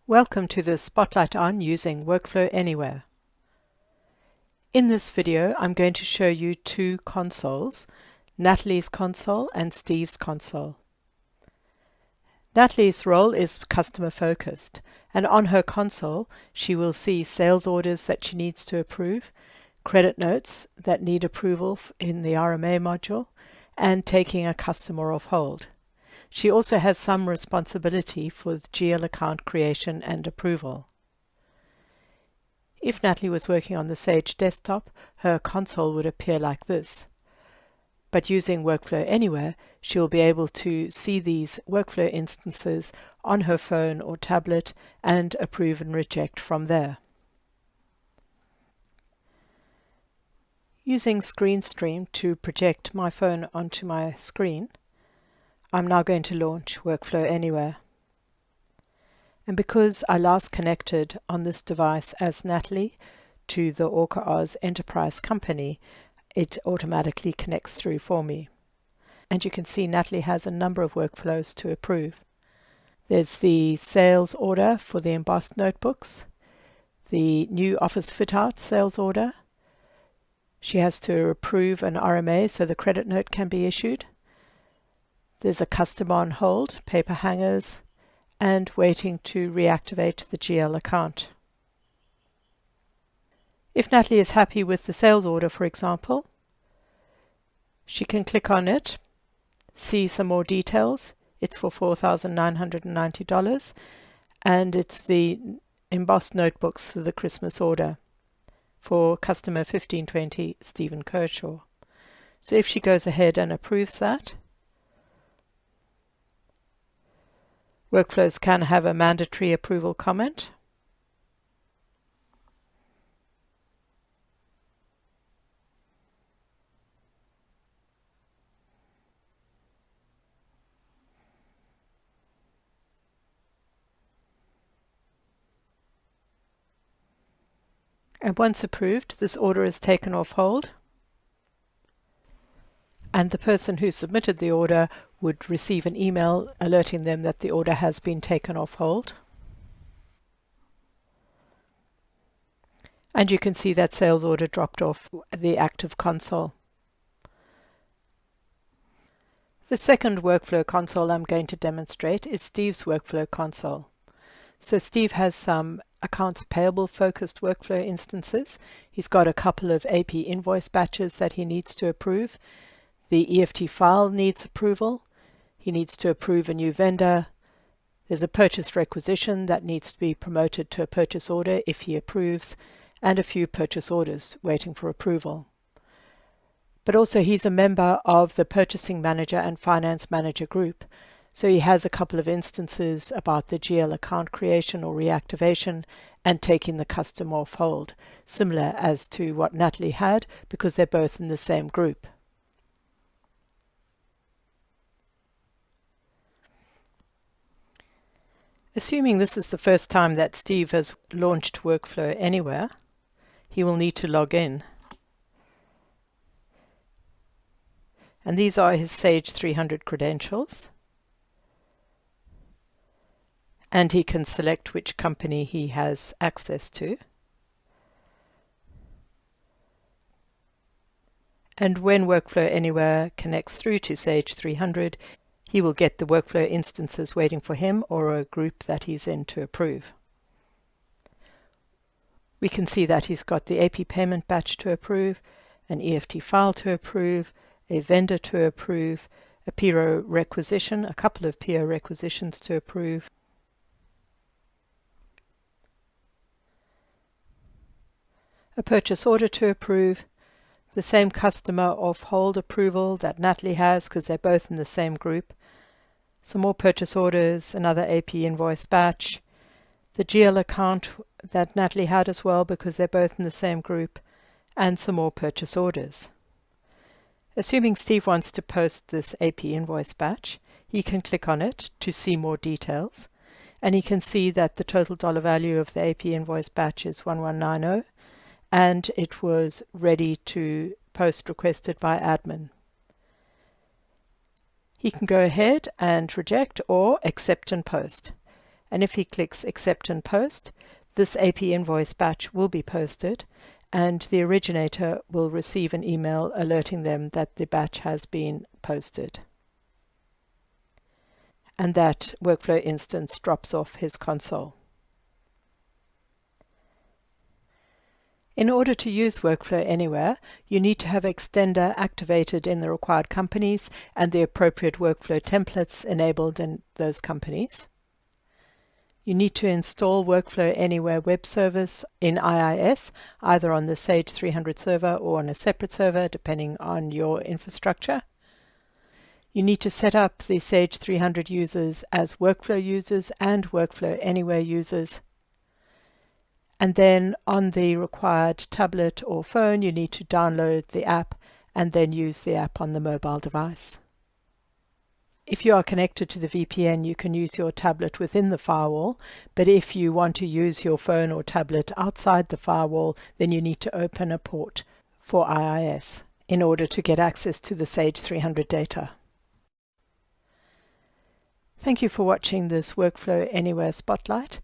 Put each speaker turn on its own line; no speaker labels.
Welcome to the Spotlight on using Workflow Anywhere. In this video, I'm going to show you two consoles, Natalie's console and Steve's console. Natalie's role is customer focused, and on her console, she will see sales orders that she needs to approve, credit notes that need approval in the RMA module, and taking a customer off hold. She also has some responsibility for the GL account creation and approval. If Natalie was working on the Sage desktop, her console would appear like this. But using Workflow Anywhere, she'll be able to see these workflow instances on her phone or tablet and approve and reject from there. Using ScreenStream to project my phone onto my screen, I'm now going to launch Workflow Anywhere. And because I last connected on this device as Natalie to the Orca Oz Enterprise Company, it automatically connects through for me. And you can see Natalie has a number of workflows to approve. There's the sales order for the embossed notebooks, the new office fit-out sales order. She has to approve an RMA so the credit note can be issued. There's a customer on hold, paper hangers, and waiting to reactivate the GL account. If Natalie is happy with the sales order, for example, she can click on it, see some more details. It's for $4,990, and it's the embossed notebooks for the Christmas order for customer 1520 Stephen Kershaw. So if she goes ahead and approves that, workflows can have a mandatory approval comment. And once approved, this order is taken off hold, and the person who submitted the order would receive an email alerting them that the order has been taken off hold. And you can see that sales order dropped off the active console. The second workflow console I'm going to demonstrate is Steve's workflow console. So Steve has some accounts payable focused workflow instances. He's got a couple of AP invoice batches that he needs to approve. The EFT file needs approval. He needs to approve a new vendor. There's a purchase requisition that needs to be promoted to a purchase order if he approves, and a few purchase orders waiting for approval. But also he's a member of the Purchasing Manager and Finance Manager group, so he has a couple of instances about the GL account creation or reactivation and taking the customer off hold, similar as to what Natalie had because they're both in the same group. Assuming this is the first time that Steve has launched Workflow Anywhere, he will need to log in. And these are his Sage 300 credentials. And he can select which company he has access to. And when Workflow Anywhere connects through to Sage 300, he will get the workflow instances waiting for him or a group that he's in to approve. We can see that he's got the AP payment batch to approve, an EFT file to approve, a vendor to approve, a PO requisition, a couple of PO requisitions to approve, a purchase order to approve, the same customer off hold approval that Natalie has because they're both in the same group, some more purchase orders, another AP invoice batch, the GL account that Natalie had as well because they're both in the same group, and some more purchase orders. Assuming Steve wants to post this AP invoice batch, he can click on it to see more details, and he can see that the total dollar value of the AP invoice batch is 1190, and it was ready to post requested by admin. He can go ahead and reject or accept and post. and if he clicks Accept and Post, this AP invoice batch will be posted, and the originator will receive an email alerting them that the batch has been posted. And that workflow instance drops off his console. In order to use Workflow Anywhere, you need to have Extender activated in the required companies and the appropriate workflow templates enabled in those companies. You need to install Workflow Anywhere web service in IIS, either on the Sage 300 server or on a separate server, depending on your infrastructure. You need to set up the Sage 300 users as Workflow users and Workflow Anywhere users. And then on the required tablet or phone, you need to download the app and then use the app on the mobile device. If you are connected to the VPN, you can use your tablet within the firewall, but if you want to use your phone or tablet outside the firewall, then you need to open a port for IIS in order to get access to the Sage 300 data. Thank you for watching this Workflow Anywhere Spotlight.